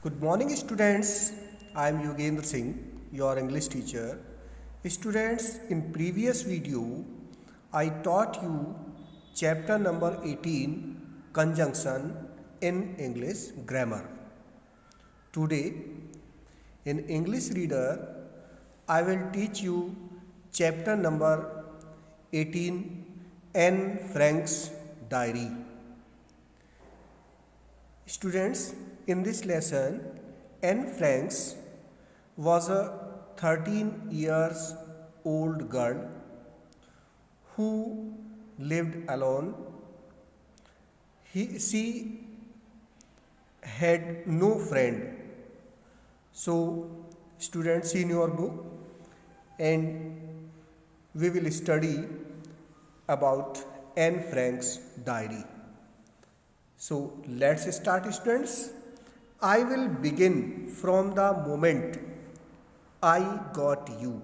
Good morning, students. I am Yogendra Singh, your English teacher. Students, in previous video, I taught you chapter number 18, conjunction in English grammar. Today, in English reader, I will teach you chapter number 18, Anne Frank's diary. Students, in this lesson, Anne Frank was a 13 years old girl who lived alone. She had no friend. So, students, in your book, and we will study about Anne Frank's diary. So, let's start, students. I will begin from the moment I got you.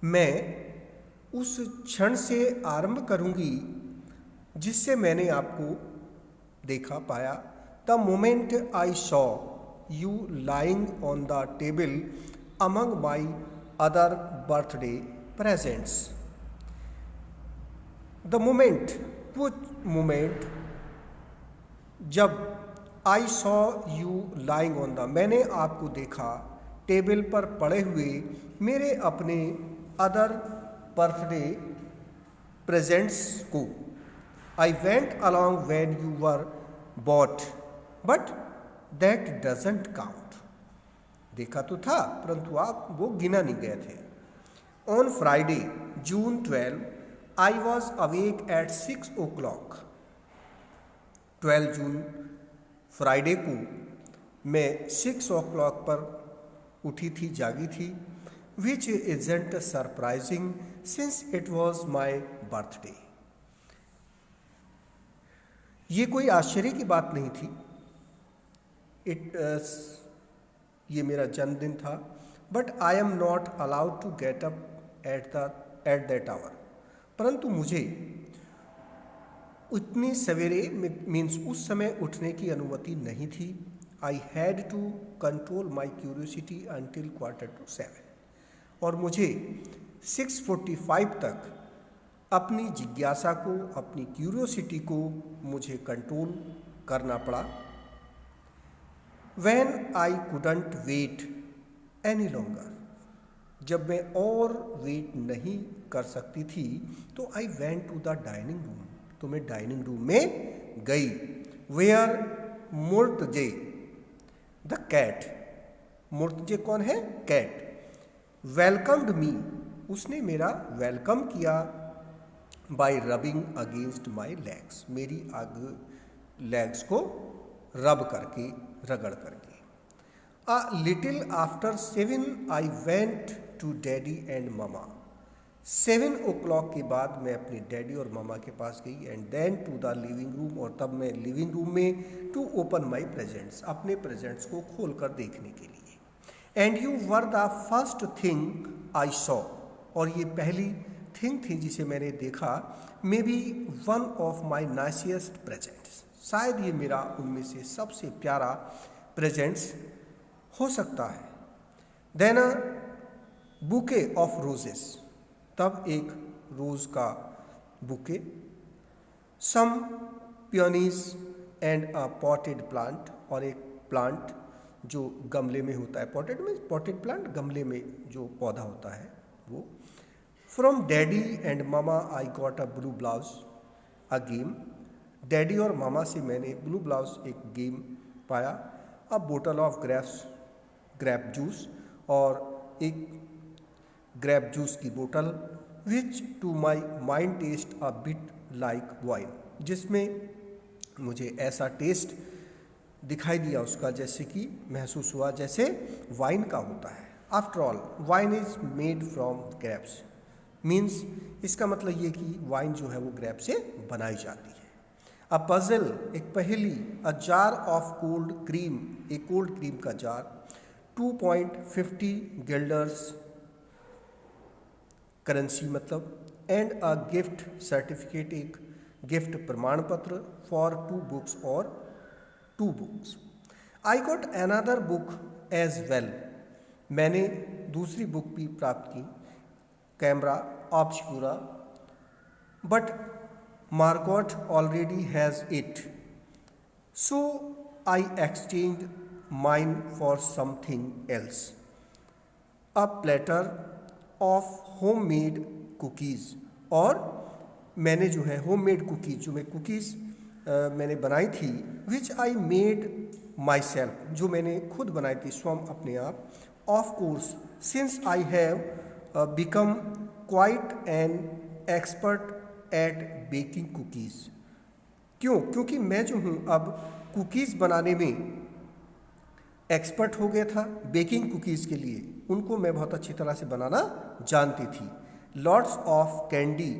मैं उस क्षण से आरंभ करूंगी जिससे मैंने आपको देखा पाया. The moment I saw you lying on the table among my other birthday presents. The moment, वो moment जब I saw you lying on the, मैंने आपको देखा टेबल पर पड़े हुए मेरे अपने अदर बर्थडे प्रेजेंट्स को. I went along when you were bought, but that doesn't count. देखा तो था परंतु आप वो गिना नहीं गए थे. On Friday, June 12, I was awake at 6 o'clock. 12 June Friday को मैं 6 o'clock पर उठी थी, जागी थी. Which isn't surprising since it was my birthday. ये कोई आश्चर्य की बात नहीं थी. ये मेरा जन्मदिन था. But I am not allowed to get up at that hour. परंतु मुझे उतनी सवेरे मीन्स उस समय उठने की अनुमति नहीं थी. I had to control my curiosity until 6:45. और मुझे 6:45 तक अपनी जिज्ञासा को, अपनी क्यूरियोसिटी को मुझे कंट्रोल करना पड़ा. When I couldn't wait any longer, जब मैं और वेट नहीं कर सकती थी तो I went to the dining room, तो मैं डाइनिंग रूम में गई. Where Moortje the cat. Moortje कौन है? कैट. वेलकम्ड मी, उसने मेरा वेलकम किया. By rubbing against my legs, मेरी लेग्स को रब करके, रगड़ करके. A little after 7 I went to daddy and mama. 7 o'clock के बाद मैं अपने डैडी और मामा के पास गई. And then to the living room, और तब मैं लिविंग रूम में टू ओपन माई प्रेजेंट्स, अपने प्रेजेंट्स को खोल कर देखने के लिए. And you were the first thing I saw, और ये पहली थिंग थी जिसे मैंने देखा. Maybe one of my nicest presents, शायद ये मेरा उनमें से सबसे प्यारा प्रेजेंट्स हो सकता है. Then a bouquet of roses, तब एक रोज़ का bouquet. Some peonies and a potted plant, और एक प्लांट जो गमले में होता है. पॉटेड में, पॉटेड प्लांट गमले में जो पौधा होता है वो. From daddy and mama I got a blue blouse, a game. Daddy और मामा से मैंने ब्लू ब्लाउज, एक गेम पाया. A bottle of grape juice, और एक ग्रेप जूस की बोतल. Which to my mind taste a bit like wine, जिसमें मुझे ऐसा टेस्ट दिखाई दिया उसका, जैसे कि महसूस हुआ जैसे वाइन का होता है. After all wine is made from grapes, means इसका मतलब ये कि वाइन जो है वो ग्रेप से बनाई जाती है. अ पजल, एक पहेली. A jar of cold cream, एक कोल्ड क्रीम का जार. 2.50 गिल्डर्स करेंसी मतलब. एंड अ गिफ्ट सर्टिफिकेट, एक गिफ्ट प्रमाण पत्र. फॉर 2 books और 2 books. I got another book as well, मैंने दूसरी बुक भी प्राप्त की, Camera Obscura, but Margot already has it, so I exchange mine for something else, a platter of home made cookies, और मैंने जो है होम मेड कुकीज़, जो मैं कुकीज़ मैंने बनाई थी, विच आई मेड माई सेल्फ, जो मैंने खुद बनाई थी स्वयं अपने आप, of course since I have become quite an expert at baking cookies, क्यों? क्योंकि मैं जो हूँ अब कुकीज़ बनाने में एक्सपर्ट हो गया था। बेकिंग कुकीज़ के लिए उनको मैं बहुत अच्छी तरह से बनाना जानती थी। Lots of candy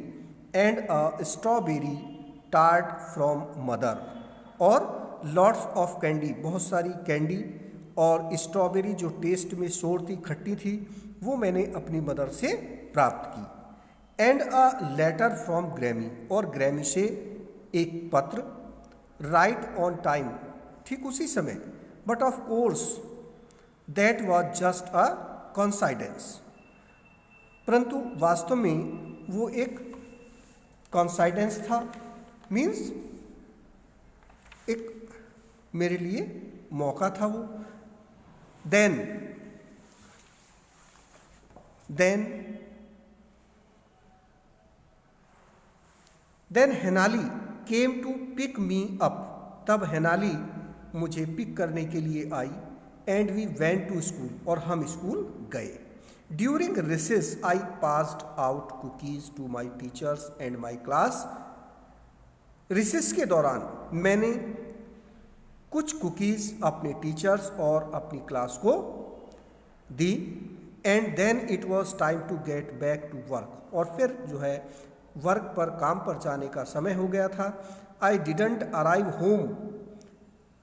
and a strawberry tart from mother, और लॉट्स ऑफ कैंडी, बहुत सारी कैंडी, और स्ट्रॉबेरी जो टेस्ट में सोर थी, खट्टी थी, वो मैंने अपनी मदर से प्राप्त की। And a letter from Grammy, और ग्रैमी से एक पत्र, राइट ऑन टाइम, ठीक उसी समय, but of course that was just a coincidence, परंतु वास्तव में वो एक कॉन्साइडेंस था, मीन्स एक मेरे लिए मौका था वो। Then Hanneli came to pick me up, तब हेनाली मुझे पिक करने के लिए आई, and we went to school, और हम स्कूल गए। During recess I passed out cookies to my teachers and my class, recess के दौरान मैंने कुछ कुकीज़ अपने टीचर्स और अपनी क्लास को दी, and then it was time to get back to work, और फिर जो है वर्क पर, काम पर जाने का समय हो गया था। I didn't arrive home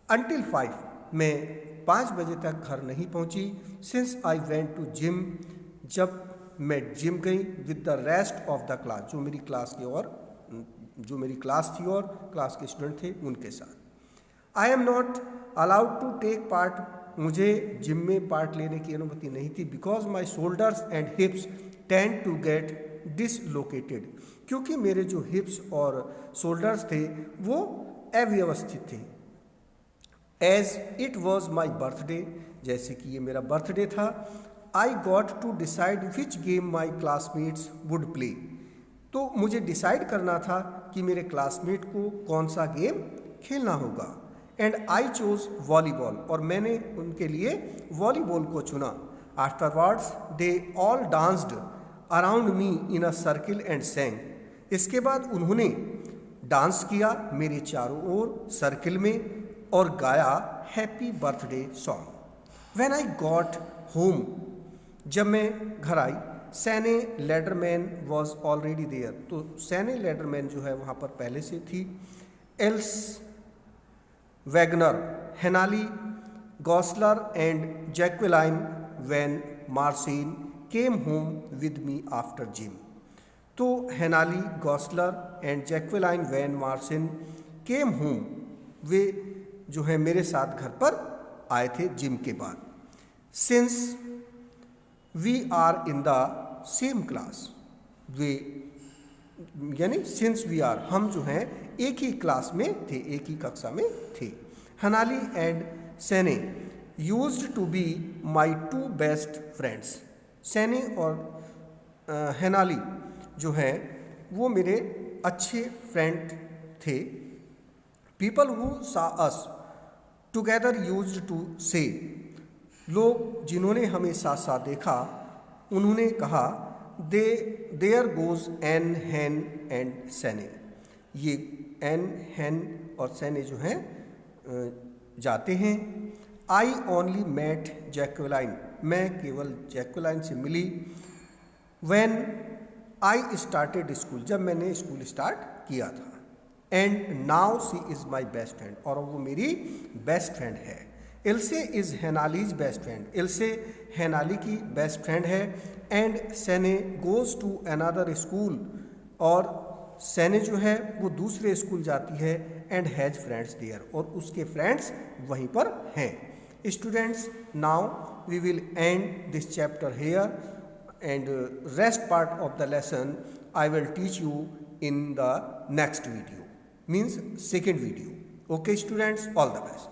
until 5, मैं 5 बजे तक घर नहीं पहुंची। Since I went to gym, जब मैं जिम गई with the rest of the class, जो मेरी क्लास थी और क्लास के स्टूडेंट थे उनके साथ। I am not allowed to take part, मुझे जिम में पार्ट लेने की अनुमति नहीं थी, because my shoulders and hips tend to get dislocated, क्योंकि मेरे जो हिप्स और शोल्डर्स थे वो अव्यवस्थित थे। As it was my birthday, जैसे कि ये मेरा बर्थडे था, I got to decide which game my classmates would play, तो मुझे डिसाइड करना था कि मेरे क्लासमेट को कौन सा गेम खेलना होगा। एंड आई चोज वॉलीबॉल, और मैंने उनके लिए वॉलीबॉल को चुना। Afterwards they all danced around me in a circle and saying, इसके बाद उन्होंने डांस किया मेरे चारों ओर सर्किल में और गाया happy birthday song. When I got home, जब मैं घर आई, सैने लेडरमैन वॉज ऑलरेडी देयर, तो सैने लेडरमैन जो है वहाँ पर पहले से थी। Else Wagner, Hanneli Goslar and Jacqueline van Maarsen came home with me after gym, तो Hanneli Goslar and Jacqueline van Maarsen came home, वे जो है मेरे साथ घर पर आए थे जिम के बाद। Since we are in the same class, वे यानी सिंस वी आर, हम जो हैं एक ही क्लास में थे, एक ही कक्षा में थे। Hanneli and Sanne used to be my 2 best friends, Sanne और हेनाली जो हैं वो मेरे अच्छे फ्रेंड थे। पीपल हु सा अस टुगेदर यूज्ड टू से, लोग जिन्होंने हमें साथ साथ देखा उन्होंने कहा there goes Anne Hanne and Sanne, ये एन हैन और सैने जो हैं जाते हैं। आई ओनली मेट जैक्वेलाइन, मैं केवल जैक्वेलाइन से मिली। व्हेन आई स्टार्टेड स्कूल, जब मैंने स्कूल स्टार्ट किया था। And now she is my best friend, और वो मेरी बेस्ट फ्रेंड है। Ilse is Henaly's best friend, Ilse Henaly की बेस्ट फ्रेंड है। And Sanne goes to another school, और सैने जो है वो दूसरे स्कूल जाती है। एंड हैज़ फ्रेंड्स देयर, और उसके फ्रेंड्स वहीं पर हैं। Students, now we will end this chapter here, and rest part of the lesson I will teach you in the next video, means second video. Okay students, all the best.